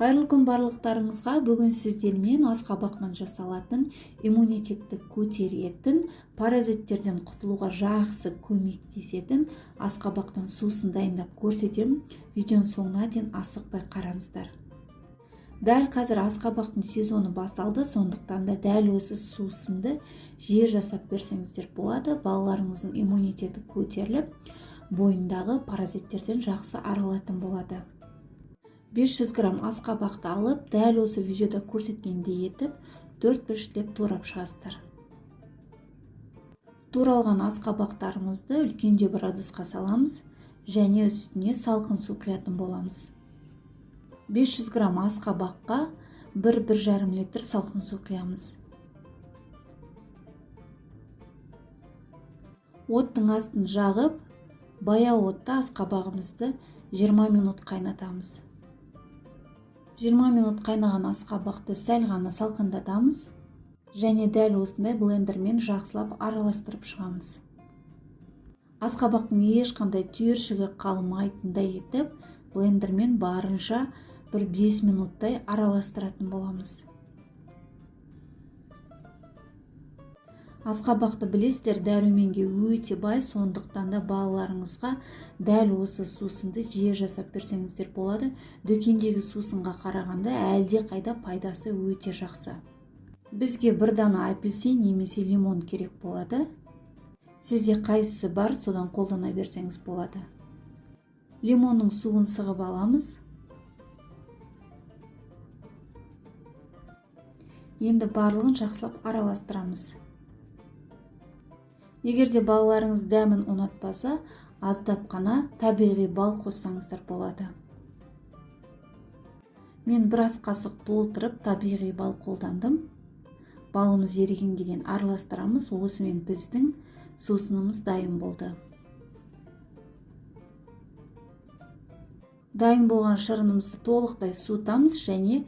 Қайырлы күн барлықтарыңызға. Бүгін сіздермен асқабақтан жасалатын иммунитетті көтеретін, паразиттерден құтылуға жақсы көмектесетін асқабақтан сусын дайындап көрсетемін. Видеоның соңына дейін асықпай қараңыздар. Дәл қазір асқабақтың сезоны басталды, сондықтан да дәл осы сусынды жиі жасап берсеңіздер болады. Балаларыңыздың иммунитеті көтеріліп, бойындағы паразиттерден жақсы арылатын болады. 500 грамм асқабақты алып, дәл осы видеода көрсеткендей етіп, 4-1-леп турап шығасыздар. Туралған асқабақтарымызды үлкенде бір ыдысқа саламыз және үстіне салқын су құятын боламыз. 500 грамм асқабаққа 1-1,5 литр салқын су құямыз. Оттың астын жағып, баяу отта асқабағымызды 20 минут қайнатамыз. 20 минут қайнаған асқабақты сәл ғана салқындатамыз және дәл осындай блендермен жақсылап араластырып шығамыз. Асқабақтың ешқандай түйіршігі қалмайтындай етіп, блендермен барынша 5 минуттай араластыратын боламыз. Асқабақты білесіздер, дәруменге өте бай, сондықтан да балаларыңызға дәл осы сусынды жиі жасап берсеңіздер болады. Дүкендегі сусынға қарағанда әлде қайда пайдасы өте жақсы. Бізге бір дана апельсин немесе лимон керек болады. Сізде қайсысы бар, содан қолдана берсеңіз болады. Лимонның суын сығып аламыз. Енді барлығын жақсылап араластырамыз. Егерде балаларыңыз дәмін ұнатпаса, аздап қана табиғи бал қоссаңыздар болады. Мен бір ас қасық толтырып табиғи бал қолдандым. Балымыз ерігенге дейін араластырамыз. Осымен біздің сусынымыз дайын болды. Дайын болған шырынымызды толықтай суытамыз және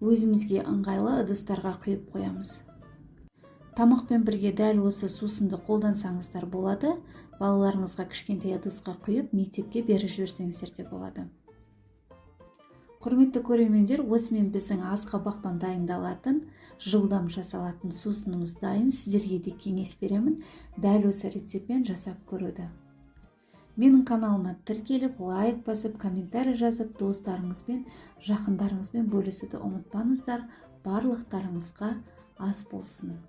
өзімізге ыңғайлы ыдыстарға құйып қоямыз. Тамақпен бірге дәл осы сусынды қолдансаңыздар болады. Балаларыңызға кішкентай ыдысқа құйып, мектепке беріп жіберсеңіздер де болады. Құрметті көрермендер, осымен біздің асқабақтан дайындалатын, жылдам жасалатын сусынымыз дайын. Сіздерге де кеңес беремін, дәл осы рецептпен жасап көруді. Менің каналыма тіркеліп, лайк басып, комментарий жазып, достарыңызбен, жақындарыңызбен бөлісуді ұмытпаңыздар. Барлықтарыңызға ас болсын.